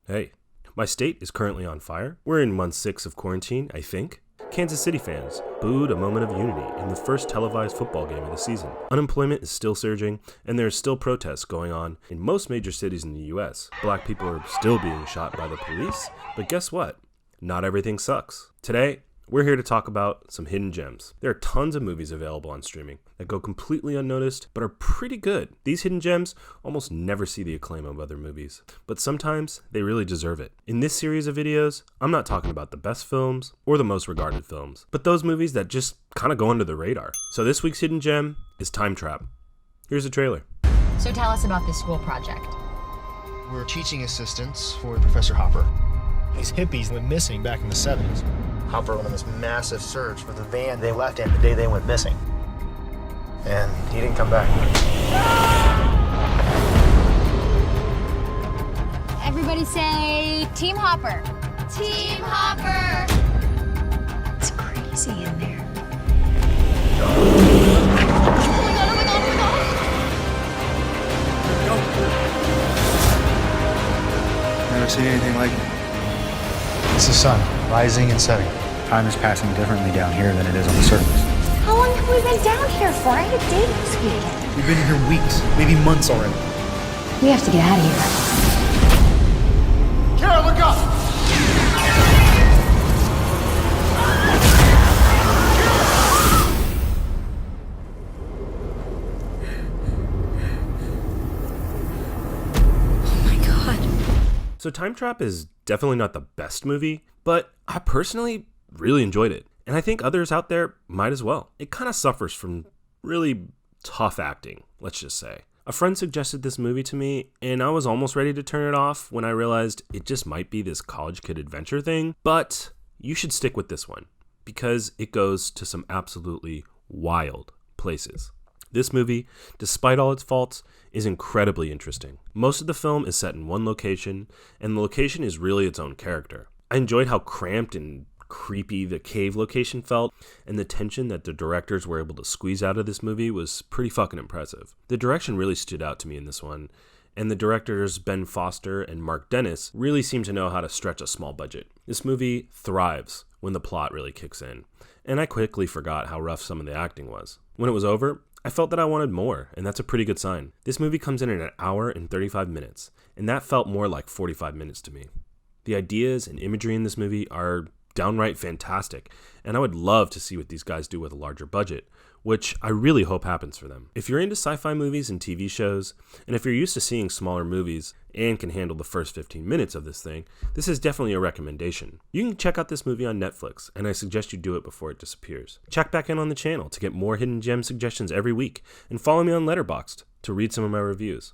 Hey, my state is currently on fire. We're in month 6 of quarantine, I think. Kansas City fans booed a moment of unity in the first televised football game of the season. Unemployment is still surging, and there are still protests going on in most major cities in the US. Black people are still being shot by the police, but guess what? Not everything sucks. Today, we're here to talk about some hidden gems. There are tons of movies available on streaming that go completely unnoticed, but are pretty good. These hidden gems almost never see the acclaim of other movies, but sometimes they really deserve it. In this series of videos, I'm not talking about the best films or the most regarded films, but those movies that just kind of go under the radar. So this week's hidden gem is Time Trap. Here's a trailer. So tell us about this school project. We're teaching assistants for Professor Hopper. These hippies went missing back in the 70s. Hopper went on this massive search for the van they left in the day they went missing. And he didn't come back. Everybody say, Team Hopper. Team Hopper! It's crazy in there. Oh my god. Never seen anything like it. It's the sun, rising and setting. Time is passing differently down here than it is on the surface. How long have we been down here for? I had a date this weekend. We've been here weeks, maybe months already. We have to get out of here. Kara, look up! Oh my god. So Time Trap is definitely not the best movie, but I personally really enjoyed it. And I think others out there might as well. It kind of suffers from really tough acting, let's just say. A friend suggested this movie to me, and I was almost ready to turn it off when I realized it just might be this college kid adventure thing. But you should stick with this one, because it goes to some absolutely wild places. This movie, despite all its faults, is incredibly interesting. Most of the film is set in one location, and the location is really its own character. I enjoyed how cramped and creepy the cave location felt, and the tension that the directors were able to squeeze out of this movie was pretty fucking impressive. The direction really stood out to me in this one, and the directors Ben Foster and Mark Dennis really seem to know how to stretch a small budget. This movie thrives when the plot really kicks in, and I quickly forgot how rough some of the acting was. When it was over, I felt that I wanted more, and that's a pretty good sign. This movie comes in at an hour and 35 minutes, and that felt more like 45 minutes to me. The ideas and imagery in this movie are downright fantastic, and I would love to see what these guys do with a larger budget, which I really hope happens for them. If you're into sci-fi movies and TV shows, and if you're used to seeing smaller movies and can handle the first 15 minutes of this thing, this is definitely a recommendation. You can check out this movie on Netflix, and I suggest you do it before it disappears. Check back in on the channel to get more hidden gem suggestions every week, and follow me on Letterboxd to read some of my reviews.